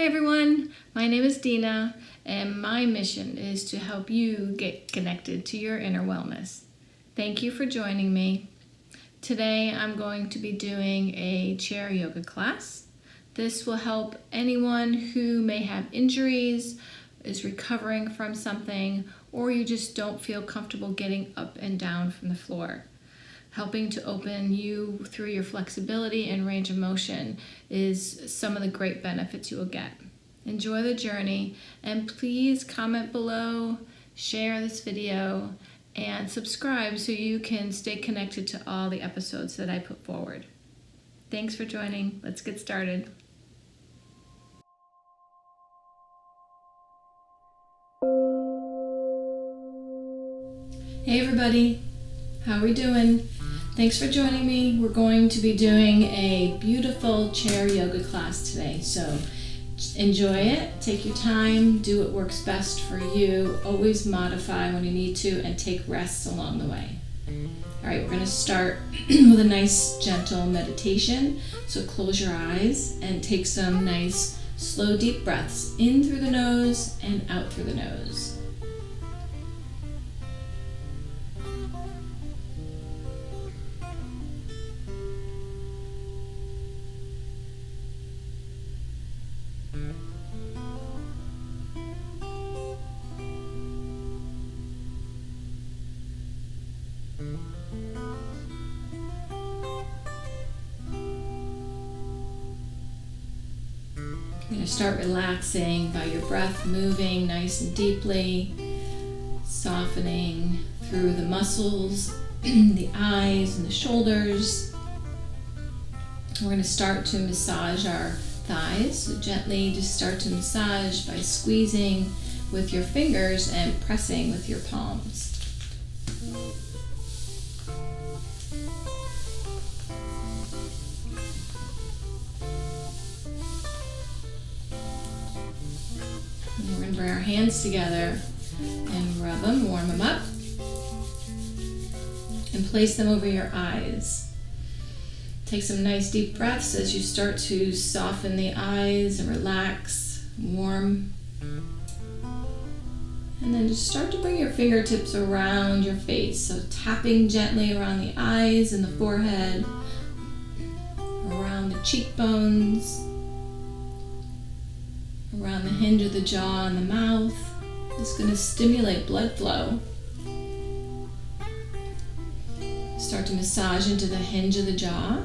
Hi everyone, my name is Dina and my mission is to help you get connected to your inner wellness. Thank you for joining me. Today I'm going to be doing a chair yoga class. This will help anyone who may have injuries, is recovering from something, or you just don't feel comfortable getting up and down from the floor. Helping to open you through your flexibility and range of motion is some of the great benefits you will get. Enjoy the journey, and please comment below, share this video, and subscribe so you can stay connected to all the episodes that I put forward. Thanks for joining. Let's get started. Hey everybody, how are we doing? Thanks for joining me. We're going to be doing a beautiful chair yoga class today, so enjoy it, take your time, do what works best for you, always modify when you need to, and take rests along the way. Alright, we're going to start with a nice gentle meditation, so close your eyes and take some nice slow deep breaths in through the nose and out through the nose. You're going to start relaxing by your breath moving nice and deeply, softening through the muscles, the eyes and the shoulders. We're going to start to massage our thighs, so gently just start to massage by squeezing with your fingers and pressing with your palms. And we're going to bring our hands together and rub them, warm them up, and place them over your eyes. Take some nice deep breaths as you start to soften the eyes and relax, warm. And then just start to bring your fingertips around your face. So tapping gently around the eyes and the forehead, around the cheekbones, around the hinge of the jaw and the mouth. It's going to stimulate blood flow. Start to massage into the hinge of the jaw.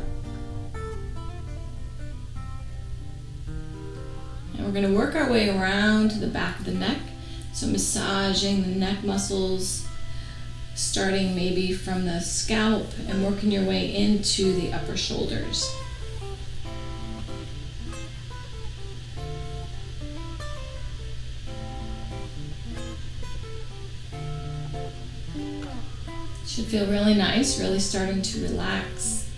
And we're going to work our way around to the back of the neck. So massaging the neck muscles, starting maybe from the scalp and working your way into the upper shoulders. Should feel really nice, really starting to relax.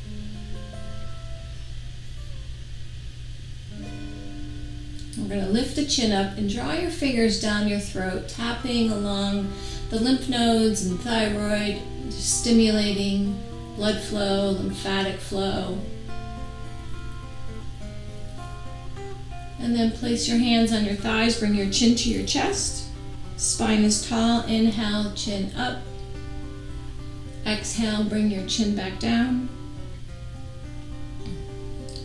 We're going to lift the chin up and draw your fingers down your throat, tapping along the lymph nodes and thyroid, just stimulating blood flow, lymphatic flow. And then place your hands on your thighs, bring your chin to your chest. Spine is tall, inhale, chin up. Exhale, bring your chin back down.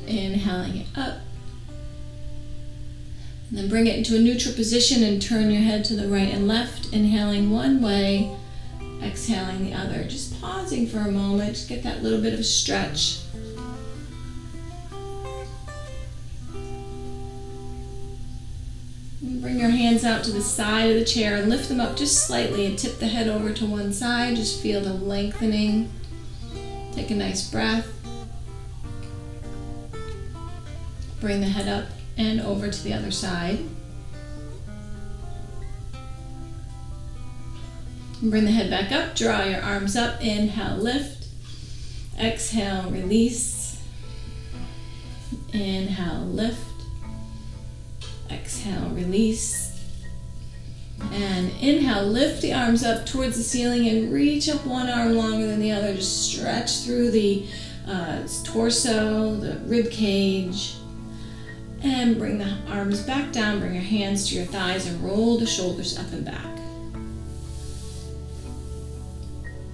Inhaling it up. And then bring it into a neutral position and turn your head to the right and left, inhaling one way, exhaling the other. Just pausing for a moment, just get that little bit of a stretch. And bring your hands out to the side of the chair and lift them up just slightly and tip the head over to one side. Just feel the lengthening. Take a nice breath. Bring the head up and over to the other side. And bring the head back up, draw your arms up, inhale, lift. Exhale, release. Inhale, lift. Exhale, release. And inhale, lift the arms up towards the ceiling and reach up one arm longer than the other. Just stretch through the torso, the rib cage. And bring the arms back down, bring your hands to your thighs and roll the shoulders up and back.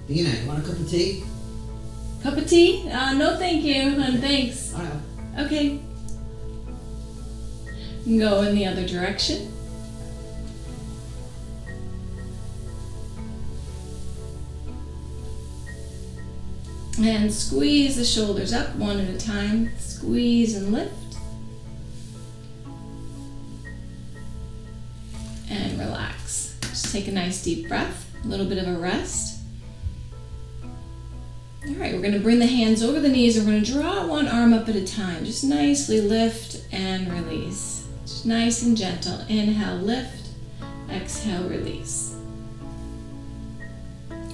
Dina, you want a cup of tea? Cup of tea? No thank you, hon, thanks. All right. Okay. Go in the other direction. And squeeze the shoulders up one at a time. Squeeze and lift. And relax. Just take a nice deep breath, a little bit of a rest. All right, we're going to bring the hands over the knees. We're going to draw one arm up at a time. Just nicely lift and release. Just nice and gentle. Inhale, lift. Exhale, release.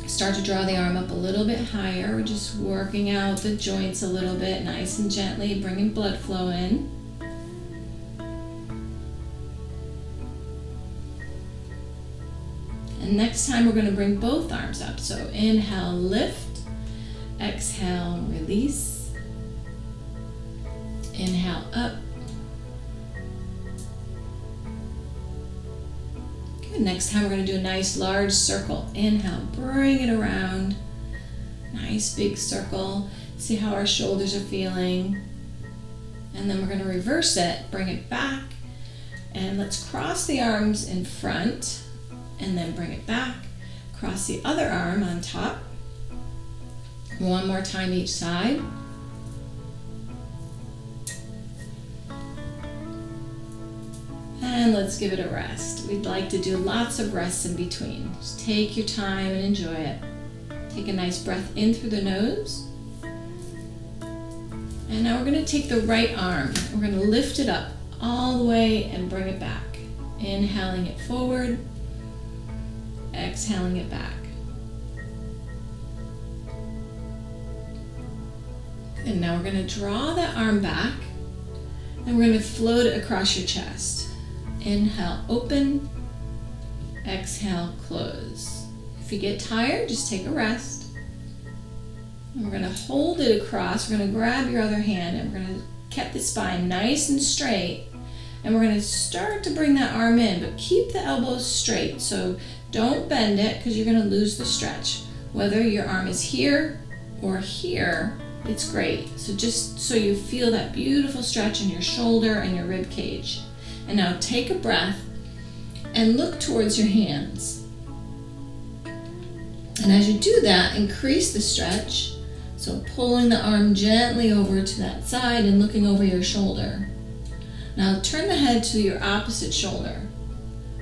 Start to draw the arm up a little bit higher. We're just working out the joints a little bit, nice and gently, bringing blood flow in. And next time we're going to bring both arms up. So inhale, lift. Exhale, release. Inhale, up. Good. Next time we're going to do a nice large circle. Inhale, bring it around. Nice big circle. See how our shoulders are feeling. And then we're going to reverse it, bring it back. And let's cross the arms in front. And then bring it back. Cross the other arm on top. One more time each side. And let's give it a rest. We'd like to do lots of rests in between. Just take your time and enjoy it. Take a nice breath in through the nose. And now we're going to take the right arm. We're going to lift it up all the way and bring it back. Inhaling it forward. Exhaling it back. And now we're going to draw that arm back and we're going to float it across your chest. Inhale, open. Exhale, close. If you get tired, just take a rest. And we're going to hold it across. We're going to grab your other hand and we're going to keep the spine nice and straight. And we're going to start to bring that arm in, but keep the elbows straight. So don't bend it because you're going to lose the stretch. Whether your arm is here or here, it's great. So just so you feel that beautiful stretch in your shoulder and your rib cage. And now take a breath and look towards your hands. And as you do that, increase the stretch. So pulling the arm gently over to that side and looking over your shoulder. Now turn the head to your opposite shoulder.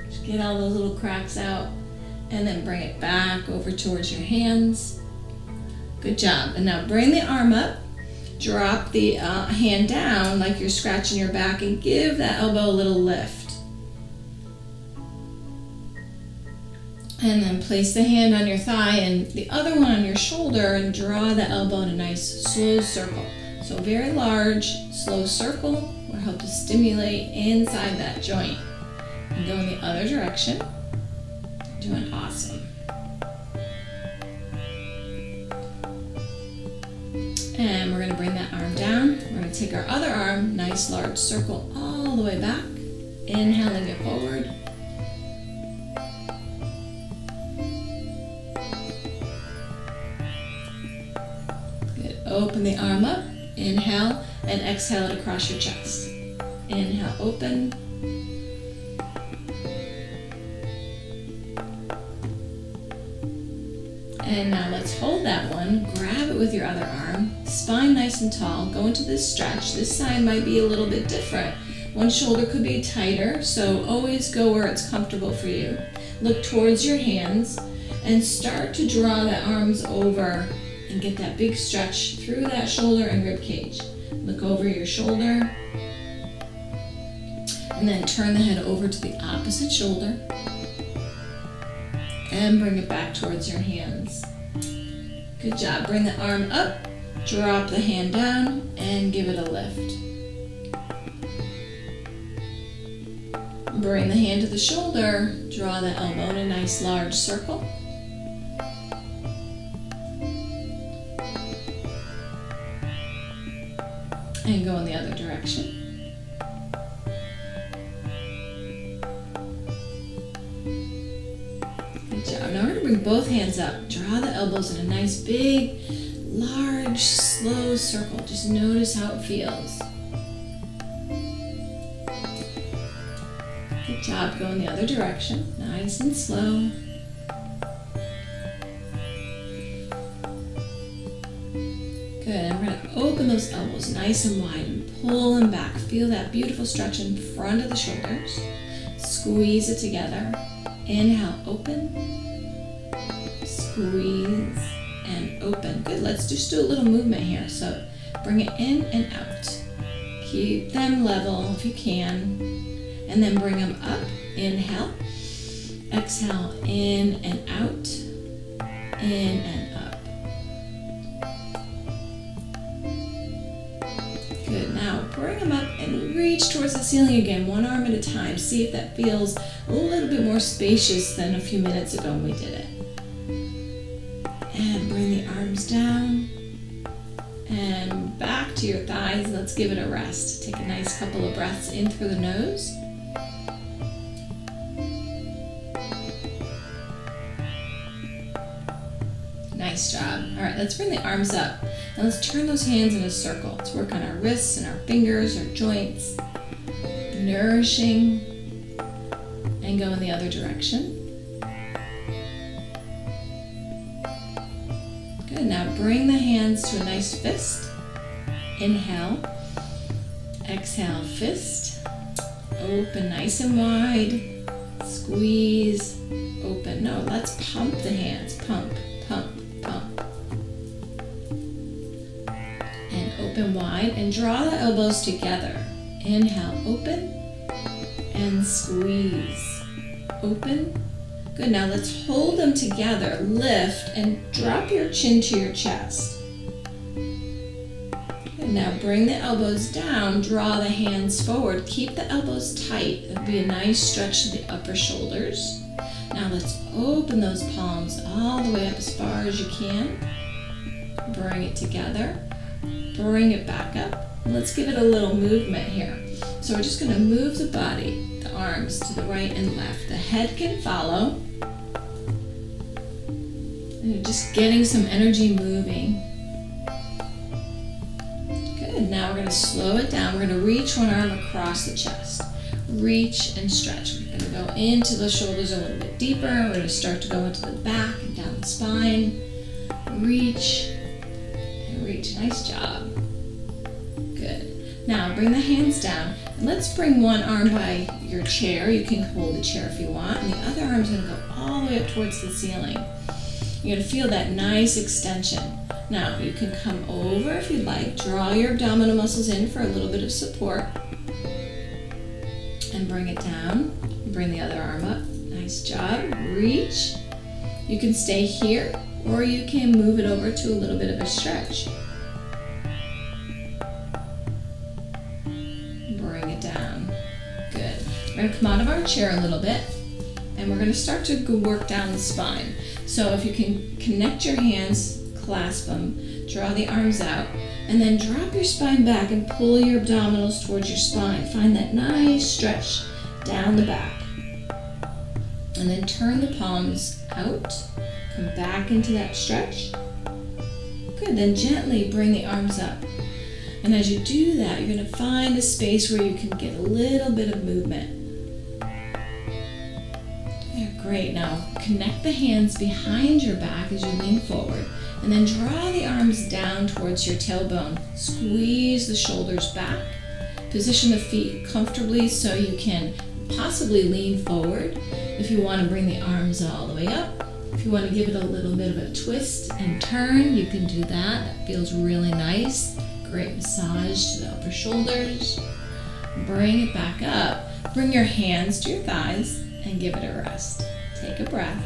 Just get all those little cracks out and then bring it back over towards your hands. Good job. And now bring the arm up, drop the hand down like you're scratching your back and give that elbow a little lift. And then place the hand on your thigh and the other one on your shoulder and draw the elbow in a nice slow circle. So very large, slow circle will help to stimulate inside that joint. And go in the other direction. Doing awesome. And we're going to bring that arm down. We're going to take our other arm, nice large circle all the way back. Inhaling it forward. Good. Open the arm up. Inhale and exhale it across your chest. Inhale, open. And now let's hold that one, grab it with your other arm, spine nice and tall, go into this stretch. This side might be a little bit different. One shoulder could be tighter, so always go where it's comfortable for you. Look towards your hands and start to draw the arms over and get that big stretch through that shoulder and rib cage. Look over your shoulder and then turn the head over to the opposite shoulder. And bring it back towards your hands. Good job. Bring the arm up, drop the hand down, and give it a lift. Bring the hand to the shoulder, draw the elbow in a nice large circle. And go in the other direction. job. Now we're going to bring both hands up. Draw the elbows in a nice big, large, slow circle. Just notice how it feels. Good job. Go in the other direction. Nice and slow. Good. And we're going to open those elbows nice and wide and pull them back. Feel that beautiful stretch in front of the shoulders. Squeeze it together. Inhale, open. Squeeze and open. Good. Let's just do a little movement here. So bring it in and out. Keep them level if you can. And then bring them up. Inhale. Exhale, in and out. In and up. Good. Now bring them up and reach towards the ceiling again, one arm at a time. See if that feels a little bit more spacious than a few minutes ago when we did it. And bring the arms down and back to your thighs. Let's give it a rest. Take a nice couple of breaths in through the nose. Nice job. All right, let's bring the arms up and let's turn those hands in a circle. Let's work on our wrists and our fingers, our joints, nourishing, and go in the other direction. Good. Now bring the hands to a nice fist. Inhale. Exhale, fist. Open nice and wide. Squeeze. Open. No, let's pump the hands. Pump, pump, pump. And open wide and draw the elbows together. Inhale, open. And squeeze. Open. Good, now let's hold them together. Lift and drop your chin to your chest. Good, now bring the elbows down, draw the hands forward. Keep the elbows tight. It'll be a nice stretch to the upper shoulders. Now let's open those palms all the way up as far as you can. Bring it together. Bring it back up. And let's give it a little movement here. So we're just going to move the body, the arms to the right and left. The head can follow. And just getting some energy moving. Good. Now we're going to slow it down. We're going to reach one arm across the chest. Reach and stretch. We're going to go into the shoulders a little bit deeper. We're going to start to go into the back and down the spine. Reach and reach. Nice job. Good. Now bring the hands down. And let's bring one arm by your chair. You can hold the chair if you want. And the other arm's going to go all the way up towards the ceiling. You're going to feel that nice extension. Now you can come over if you'd like. Draw your abdominal muscles in for a little bit of support. And bring it down. Bring the other arm up. Nice job. Reach. You can stay here or you can move it over to a little bit of a stretch. Bring it down. Good. We're going to come out of our chair a little bit and we're going to start to work down the spine. So if you can connect your hands, clasp them, draw the arms out, and then drop your spine back and pull your abdominals towards your spine. Find that nice stretch down the back. And then turn the palms out. Come back into that stretch. Good, then gently bring the arms up. And as you do that, you're going to find a space where you can get a little bit of movement. Great, now connect the hands behind your back as you lean forward. And then draw the arms down towards your tailbone. Squeeze the shoulders back. Position the feet comfortably so you can possibly lean forward. If you want to bring the arms all the way up. If you want to give it a little bit of a twist and turn, you can do that. That feels really nice. Great massage to the upper shoulders. Bring it back up. Bring your hands to your thighs and give it a rest. Take a breath.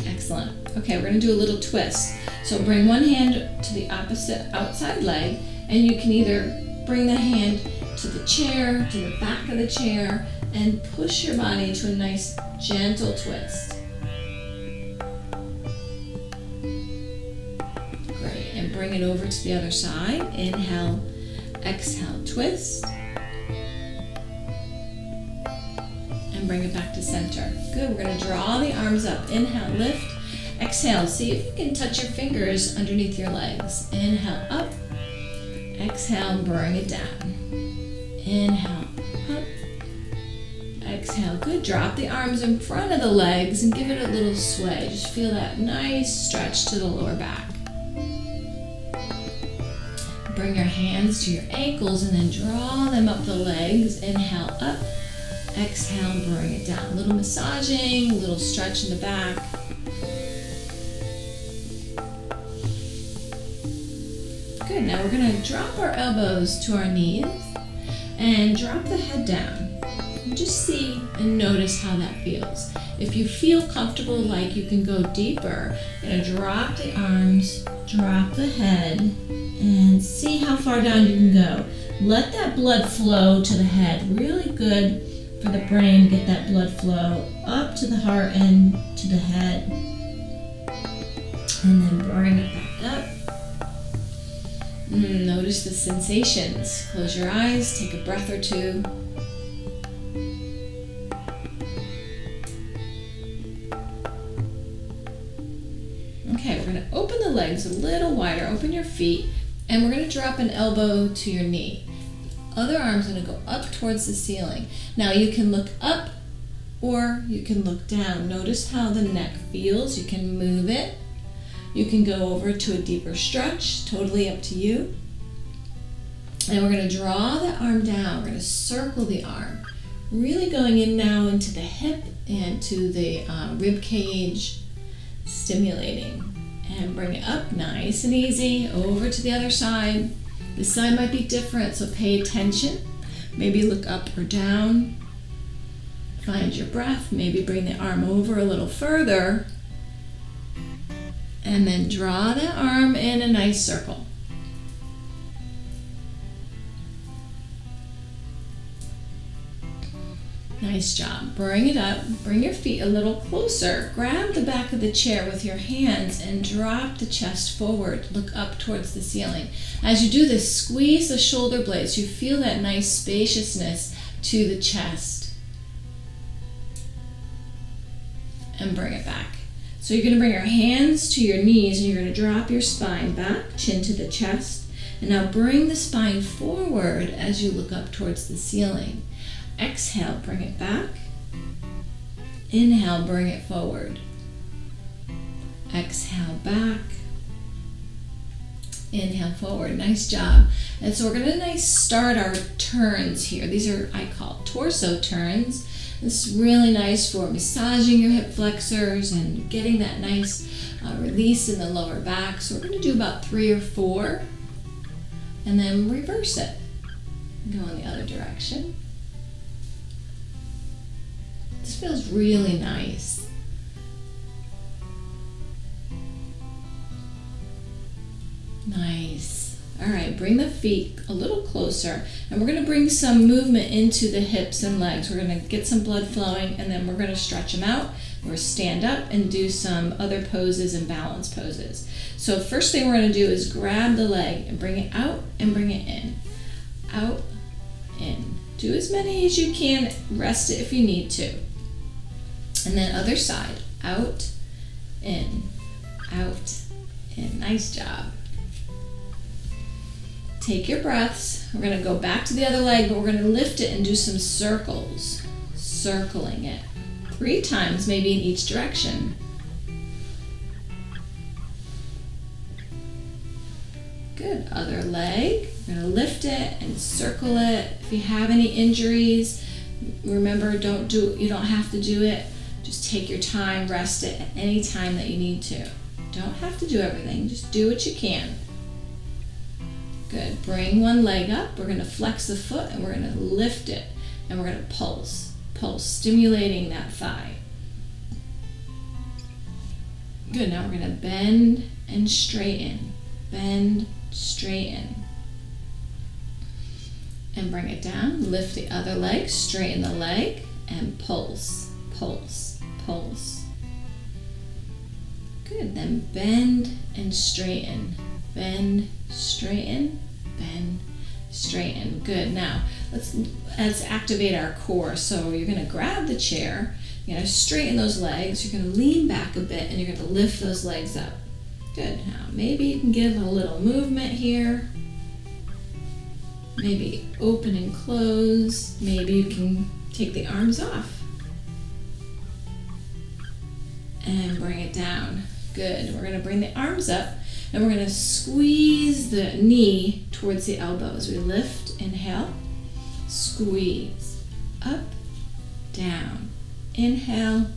Excellent. Okay, we're going to do a little twist. So bring one hand to the opposite outside leg, and you can either bring the hand to the chair, to the back of the chair, and push your body into a nice gentle twist. Great, and bring it over to the other side. Inhale, exhale, twist. and bring it back to center. Good, we're gonna draw the arms up. Inhale, lift. Exhale, see if you can touch your fingers underneath your legs. Inhale, up. Exhale, bring it down. Inhale, up. Exhale, good. Drop the arms in front of the legs and give it a little sway. Just feel that nice stretch to the lower back. Bring your hands to your ankles and then draw them up the legs. Inhale, up. Exhale, bring it down. A little massaging, a little stretch in the back. Good, now we're gonna drop our elbows to our knees and drop the head down. Just see and notice how that feels. If you feel comfortable, like you can go deeper, you're gonna drop the arms, drop the head, and see how far down you can go. Let that blood flow to the head. Really good for the brain to get that blood flow up to the heart and to the head. And then bring it back up. Notice the sensations. Close your eyes, take a breath or two. Okay, we're going to open the legs a little wider, open your feet, and we're going to drop an elbow to your knee. Other arm's going to go up towards the ceiling. Now you can look up or you can look down. Notice how the neck feels. You can move it. You can go over to a deeper stretch, totally up to you. And we're going to draw the arm down. We're going to circle the arm, really going in now into the hip and to the rib cage, stimulating. And bring it up nice and easy over to the other side. This side might be different, so pay attention. Maybe look up or down. Find your breath. Maybe bring the arm over a little further. And then draw that arm in a nice circle. Nice job. Bring it up. Bring your feet a little closer. Grab the back of the chair with your hands and drop the chest forward. Look up towards the ceiling. As you do this, squeeze the shoulder blades. You feel that nice spaciousness to the chest. And bring it back. So you're going to bring your hands to your knees and you're going to drop your spine back, chin to the chest. And now bring the spine forward as you look up towards the ceiling. Exhale, bring it back. Inhale, bring it forward. Exhale, back. Inhale, forward. Nice job. And so we're going to start our turns here. These are, I call torso turns. This is really nice for massaging your hip flexors and getting that nice release in the lower back. So we're going to do about 3 or 4 and then reverse it. Go in the other direction. This feels really nice. Nice. All right, bring the feet a little closer and we're going to bring some movement into the hips and legs. We're going to get some blood flowing and then we're going to stretch them out. We're going to stand up and do some other poses and balance poses. So first thing we're going to do is grab the leg and bring it out and bring it in. Out, in. Do as many as you can. Rest it if you need to. And then other side. Out, in. Out, in. Nice job. Take your breaths. We're going to go back to the other leg, but we're going to lift it and do some circles. Circling it. 3 times, maybe in each direction. Good. Other leg. We're going to lift it and circle it. If you have any injuries, remember, you don't have to do it. Just take your time, rest it at any time that you need to. Don't have to do everything. Just do what you can. Good. Bring one leg up. We're going to flex the foot and we're going to lift it. And we're going to pulse. Pulse, stimulating that thigh. Good. Now we're going to bend and straighten. Bend, straighten. And bring it down. Lift the other leg. Straighten the leg. And pulse, pulse, pulse. Good. Then bend and straighten. Bend, straighten, bend, straighten. Good. Now let's activate our core. So you're going to grab the chair, you're going to straighten those legs, you're going to lean back a bit, and you're going to lift those legs up. Good. Now maybe you can give a little movement here. Maybe open and close. Maybe you can take the arms off. And bring it down. Good. We're going to bring the arms up and we're going to squeeze the knee towards the elbow as we lift. Inhale, squeeze, up, down. Inhale,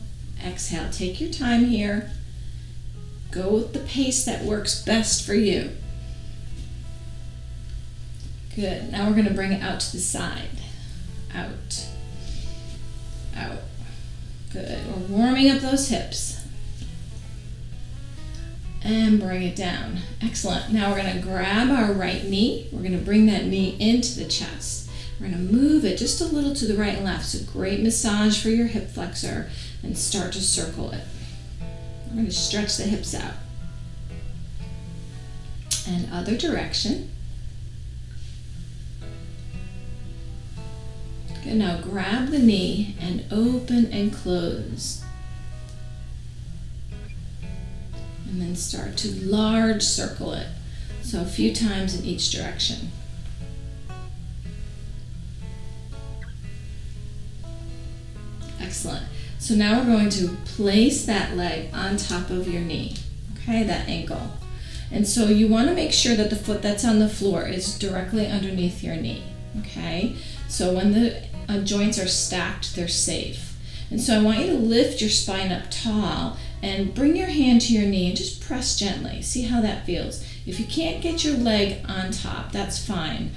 exhale. Take your time here. Go with the pace that works best for you. Good. Now we're going to bring it out to the side. Out, out. Good. We're warming up those hips. And bring it down. Excellent. Now we're going to grab our right knee. We're going to bring that knee into the chest. We're going to move it just a little to the right and left. So great massage for your hip flexor and start to circle it. We're going to stretch the hips out. And other direction. Good. Now grab the knee and open and close. And then start to large circle it. So a few times in each direction. Excellent. So now we're going to place that leg on top of your knee, okay, that ankle. And so you want to make sure that the foot that's on the floor is directly underneath your knee, okay? So when the joints are stacked, they're safe. And so I want you to lift your spine up tall and bring your hand to your knee and just press gently. See how that feels. If you can't get your leg on top, that's fine.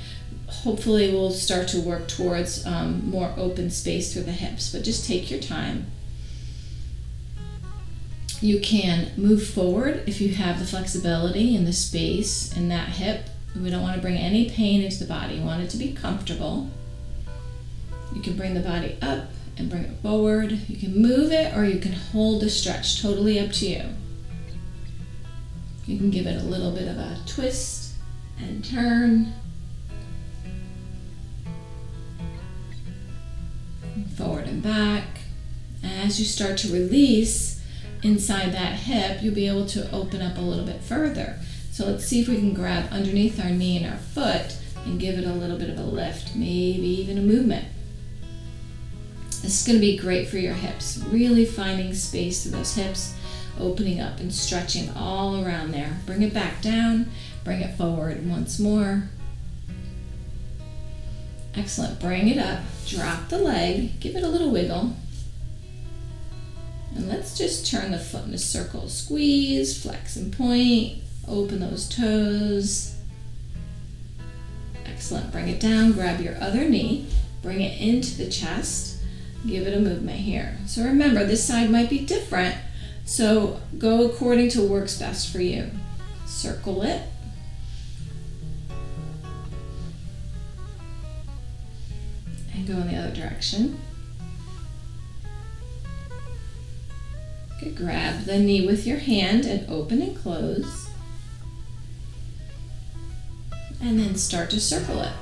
Hopefully we'll start to work towards more open space through the hips, but just take your time. You can move forward if you have the flexibility and the space in that hip. We don't want to bring any pain into the body. We want it to be comfortable. You can bring the body up and bring it forward. You can move it or you can hold the stretch, totally up to you. You can give it a little bit of a twist and turn. Forward and back. And as you start to release inside that hip, you'll be able to open up a little bit further. So let's see if we can grab underneath our knee and our foot and give it a little bit of a lift, maybe even a movement. This is going to be great for your hips, really finding space through those hips, opening up and stretching all around there. Bring it back down, bring it forward once more. Excellent. Bring it up, drop the leg, give it a little wiggle. And let's just turn the foot in a circle. Squeeze, flex and point, open those toes. Excellent. Bring it down, grab your other knee, bring it into the chest. Give it a movement here. So remember, this side might be different, so go according to what works best for you. Circle it. And go in the other direction. Okay, grab the knee with your hand and open and close. And then start to circle it.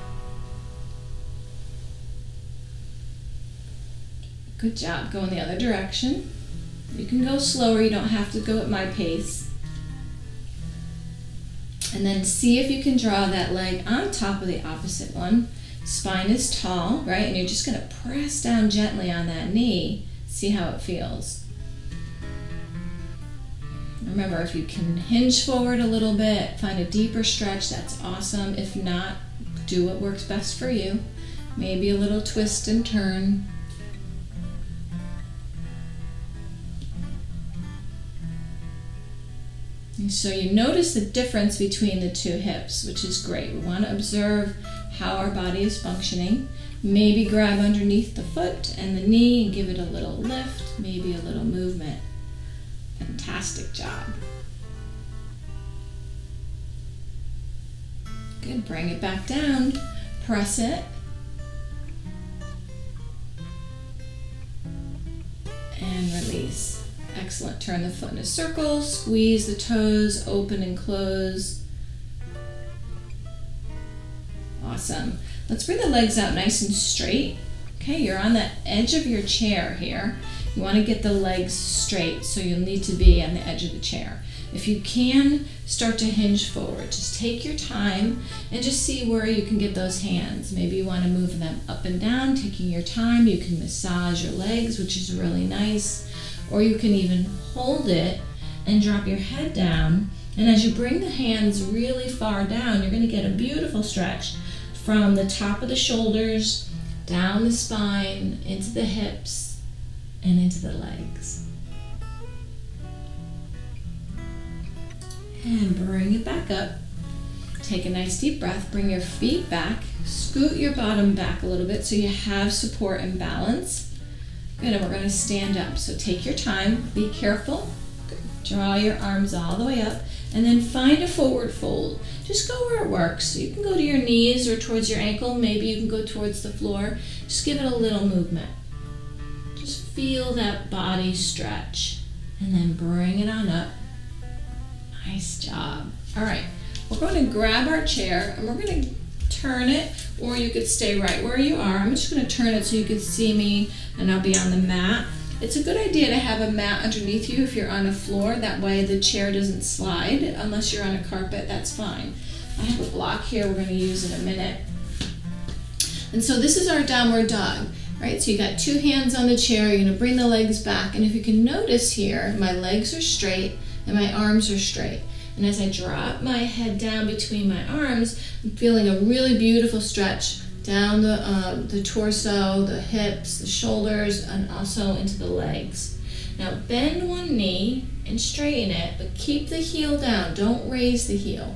Good job. Go in the other direction. You can go slower. You don't have to go at my pace. And then see if you can draw that leg on top of the opposite one. Spine is tall, right? And you're just going to press down gently on that knee. See how it feels. Remember, if you can hinge forward a little bit, find a deeper stretch, that's awesome. If not, do what works best for you. Maybe a little twist and turn. And so you notice the difference between the two hips, which is great. We want to observe how our body is functioning. Maybe grab underneath the foot and the knee and give it a little lift, maybe a little movement. Fantastic job. Good, bring it back down, press it. And release. Excellent. Turn the foot in a circle, squeeze the toes, open and close. Awesome. Let's bring the legs out nice and straight. Okay, you're on the edge of your chair here. You want to get the legs straight, so you'll need to be on the edge of the chair. If you can, start to hinge forward. Just take your time and just see where you can get those hands. Maybe you want to move them up and down, taking your time. You can massage your legs, which is really nice. Or you can even hold it and drop your head down. And as you bring the hands really far down, you're going to get a beautiful stretch from the top of the shoulders, down the spine, into the hips, and into the legs. And bring it back up. Take a nice deep breath. Bring your feet back. Scoot your bottom back a little bit so you have support and balance. Good, and we're going to stand up. So take your time. Be careful. Good. Draw your arms all the way up. And then find a forward fold. Just go where it works. So you can go to your knees or towards your ankle. Maybe you can go towards the floor. Just give it a little movement. Just feel that body stretch. And then bring it on up. Nice job. All right, we're going to grab our chair and we're going to turn it, or you could stay right where you are. I'm just going to turn it so you can see me and I'll be on the mat. It's a good idea to have a mat underneath you if you're on a floor. That way the chair doesn't slide. Unless you're on a carpet, that's fine. I have a block here we're going to use in a minute. And so this is our downward dog. Right, so you got two hands on the chair. You're going to bring the legs back. And if you can notice here, my legs are straight and my arms are straight. And as I drop my head down between my arms, I'm feeling a really beautiful stretch down the torso, the hips, the shoulders, and also into the legs. Now bend one knee and straighten it, but keep the heel down. Don't raise the heel.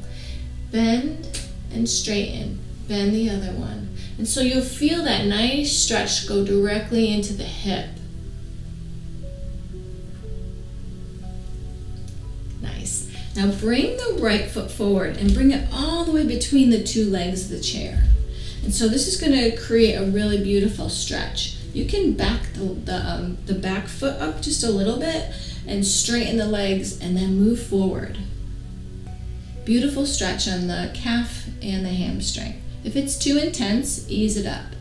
Bend and straighten. Bend the other one. And so you'll feel that nice stretch go directly into the hip. Nice. Now bring the right foot forward and bring it all the way between the two legs of the chair. And so this is going to create a really beautiful stretch. You can back the back foot up just a little bit and straighten the legs and then move forward. Beautiful stretch on the calf and the hamstring. If it's too intense, ease it up.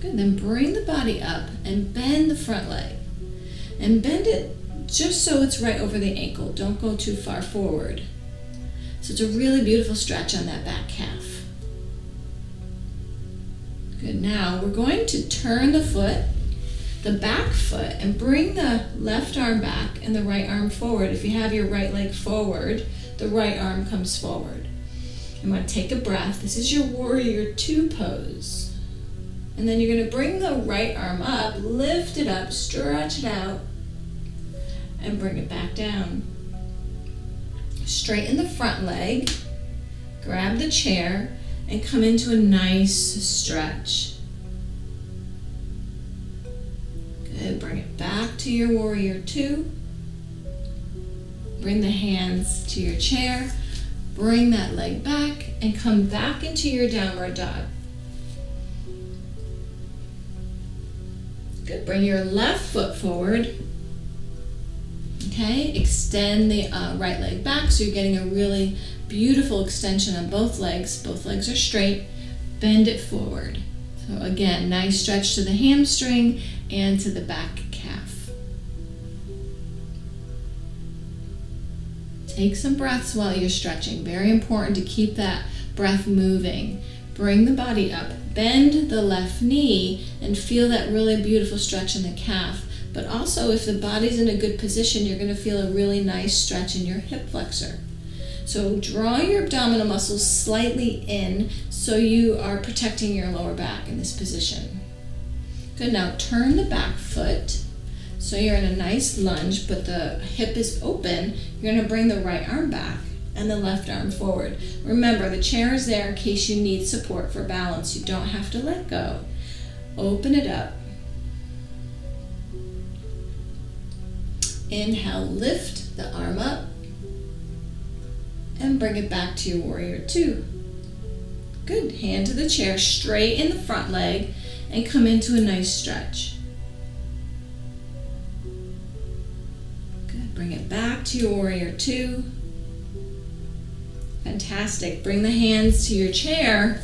Good, then bring the body up and bend the front leg. And bend it just so it's right over the ankle. Don't go too far forward. So it's a really beautiful stretch on that back calf. Good, now we're going to turn the back foot, and bring the left arm back and the right arm forward. If you have your right leg forward, the right arm comes forward. I'm going to take a breath. This is your warrior two pose. And then you're going to bring the right arm up, lift it up, stretch it out, and bring it back down. Straighten the front leg, grab the chair, and come into a nice stretch. Good, bring it back to your warrior two. Bring the hands to your chair, bring that leg back, and come back into your downward dog. Good, bring your left foot forward. Okay, extend the right leg back so you're getting a really beautiful extension on both legs. Both legs are straight. Bend it forward. So again, nice stretch to the hamstring and to the back calf. Take some breaths while you're stretching. Very important to keep that breath moving. Bring the body up. Bend the left knee and feel that really beautiful stretch in the calf. But also, if the body's in a good position, you're going to feel a really nice stretch in your hip flexor. So draw your abdominal muscles slightly in so you are protecting your lower back in this position. Good, now turn the back foot so you're in a nice lunge, but the hip is open. You're going to bring the right arm back and the left arm forward. Remember, the chair is there in case you need support for balance. You don't have to let go. Open it up. Inhale, lift the arm up and bring it back to your warrior two. Good, hand to the chair, straighten the front leg and come into a nice stretch. Good, bring it back to your warrior two. Fantastic. Bring the hands to your chair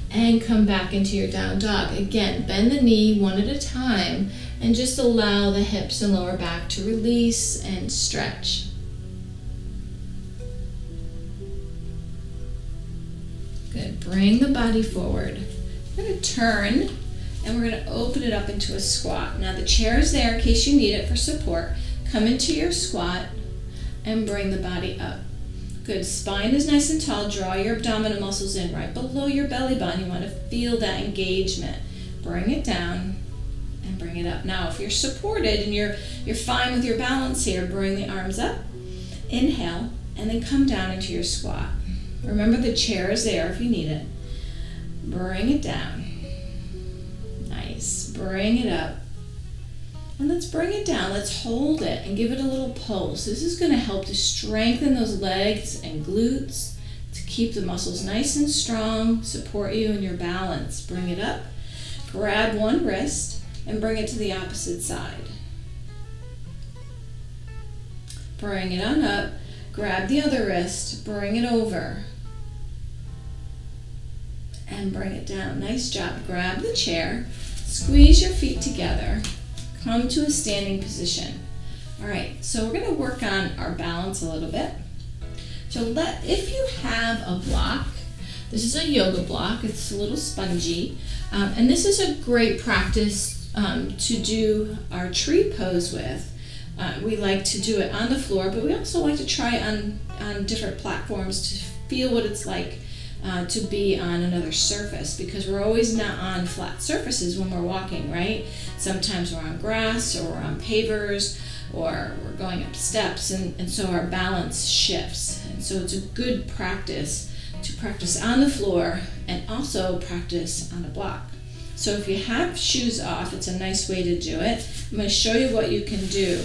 and come back into your down dog. Again, bend the knee one at a time and just allow the hips and lower back to release and stretch. Good. Bring the body forward. We're going to turn and we're going to open it up into a squat. Now the chair is there in case you need it for support. Come into your squat and bring the body up. Good. Spine is nice and tall. Draw your abdominal muscles in right below your belly button. You want to feel that engagement. Bring it down and bring it up. Now if you're supported and you're fine with your balance here, bring the arms up. Inhale and then come down into your squat. Remember the chair is there if you need it. Bring it down. Nice. Bring it up. And let's bring it down. Let's hold it and give it a little pulse. This is going to help to strengthen those legs and glutes to keep the muscles nice and strong, support you in your balance. Bring it up. Grab one wrist and bring it to the opposite side. Bring it on up. Grab the other wrist. Bring it over. And bring it down. Nice job. Grab the chair. Squeeze your feet together. Come to a standing position. All right, so we're going to work on our balance a little bit. So if you have a block, this is a yoga block. It's a little spongy. And this is a great practice to do our tree pose with. We like to do it on the floor, but we also like to try it on different platforms to feel what it's like to be on another surface, because we're always not on flat surfaces when we're walking, right? Sometimes we're on grass or we're on pavers or we're going up steps, and so our balance shifts. And so it's a good practice to practice on the floor and also practice on a block. So if you have shoes off, it's a nice way to do it. I'm going to show you what you can do.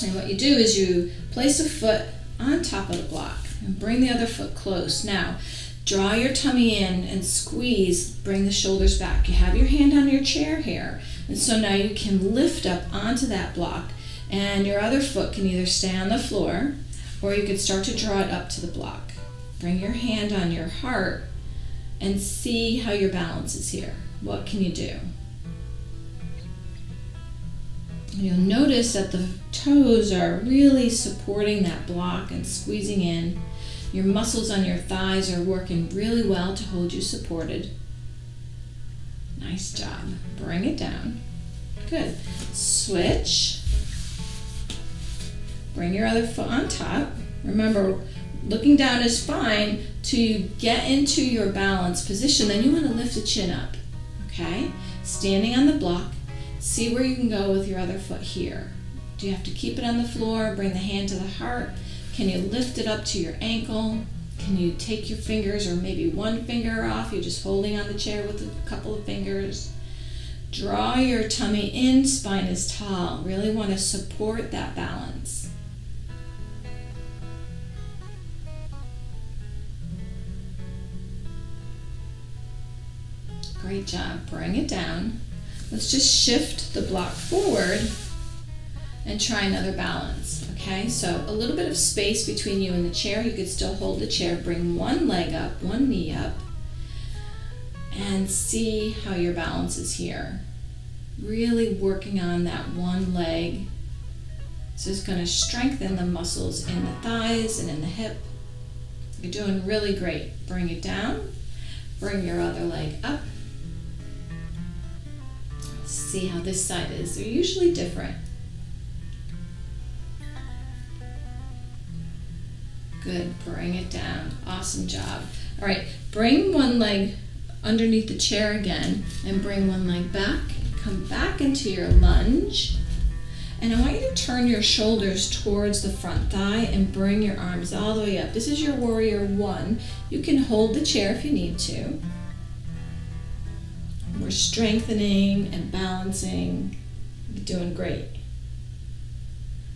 And what you do is you place a foot on top of the block and bring the other foot close. Now, draw your tummy in and squeeze, bring the shoulders back. You have your hand on your chair here, and so now you can lift up onto that block, and your other foot can either stay on the floor, or you could start to draw it up to the block. Bring your hand on your heart and see how your balance is here. What can you do? You'll notice that the toes are really supporting that block and squeezing in. Your muscles on your thighs are working really well to hold you supported. Nice job. Bring it down. Good. Switch. Bring your other foot on top. Remember, looking down is fine. To get into your balance position, then you want to lift the chin up. Okay? Standing on the block. See where you can go with your other foot here. Do you have to keep it on the floor? Bring the hand to the heart. Can you lift it up to your ankle? Can you take your fingers or maybe one finger off? You're just holding on the chair with a couple of fingers. Draw your tummy in, spine is tall. Really want to support that balance. Great job. Bring it down. Let's just shift the block forward and try another balance. Okay, so a little bit of space between you and the chair. You could still hold the chair. Bring one leg up, one knee up, and see how your balance is here. Really working on that one leg. So it's going to strengthen the muscles in the thighs and in the hip. You're doing really great. Bring it down. Bring your other leg up. See how this side is. They're usually different. Good. Bring it down. Awesome job. All right. Bring one leg underneath the chair again and bring one leg back. Come back into your lunge. And I want you to turn your shoulders towards the front thigh and bring your arms all the way up. This is your warrior one. You can hold the chair if you need to. We're strengthening and balancing. You're doing great.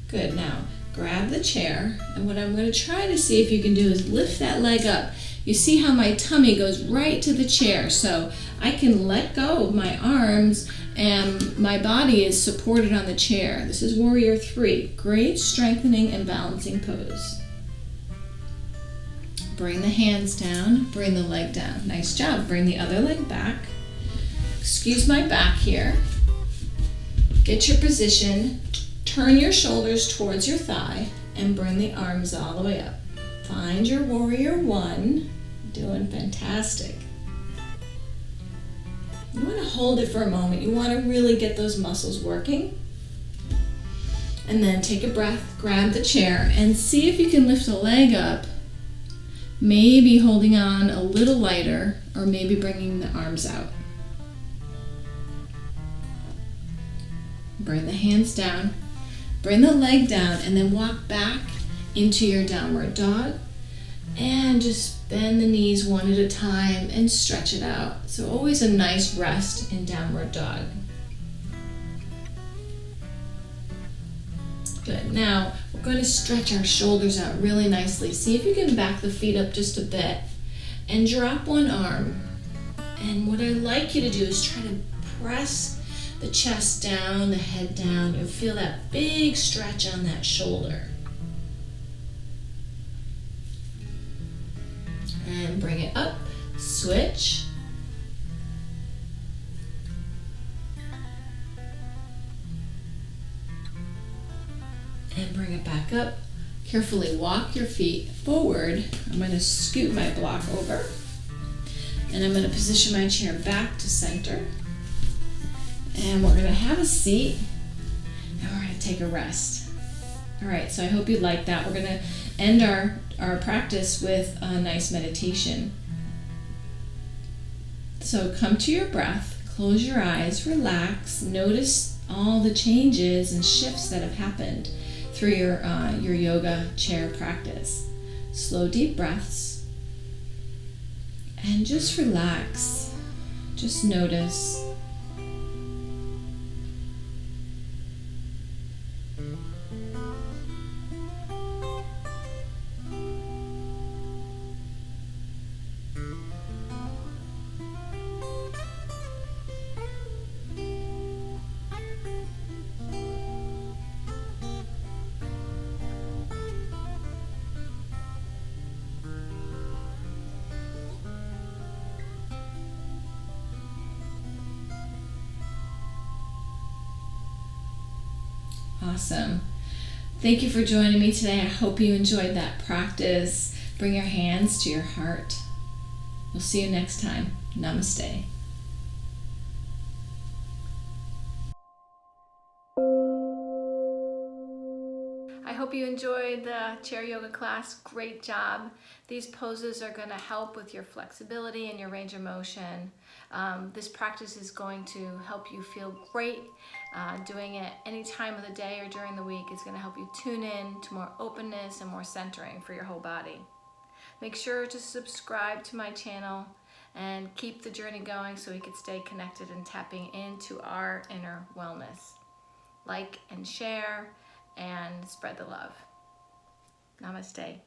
Good. Now, grab the chair, and what I'm going to try to see if you can do is lift that leg up. You see how my tummy goes right to the chair, so I can let go of my arms and my body is supported on the chair. This is warrior 3. Great strengthening and balancing pose. Bring the hands down, bring the leg down. Nice job. Bring the other leg back. Excuse my back here. Get your position. Turn your shoulders towards your thigh and bring the arms all the way up. Find your warrior one. Doing fantastic. You want to hold it for a moment. You want to really get those muscles working. And then take a breath, grab the chair, and see if you can lift a leg up. Maybe holding on a little lighter, or maybe bringing the arms out. Bring the hands down, bring the leg down, and then walk back into your downward dog. And just bend the knees one at a time and stretch it out. So always a nice rest in downward dog. Good. Now we're going to stretch our shoulders out really nicely. See if you can back the feet up just a bit and drop one arm. And what I'd like you to do is try to press the chest down, the head down, and feel that big stretch on that shoulder. And bring it up, switch. And bring it back up. Carefully walk your feet forward. I'm going to scoot my block over. And I'm going to position my chair back to center. And we're going to have a seat. And we're going to take a rest. All right, so I hope you like that. We're going to end our practice with a nice meditation. So come to your breath, close your eyes, relax, notice all the changes and shifts that have happened through your yoga chair practice. Slow, deep breaths, and just relax. Just notice. Awesome. Thank you for joining me today. I hope you enjoyed that practice. Bring your hands to your heart. We'll see you next time. Namaste. I hope you enjoyed the chair yoga class. Great job. These poses are going to help with your flexibility and your range of motion. This practice is going to help you feel great. Doing it any time of the day or during the week is going to help you tune in to more openness and more centering for your whole body. Make sure to subscribe to my channel and keep the journey going so we can stay connected and tapping into our inner wellness. Like and share and spread the love. Namaste.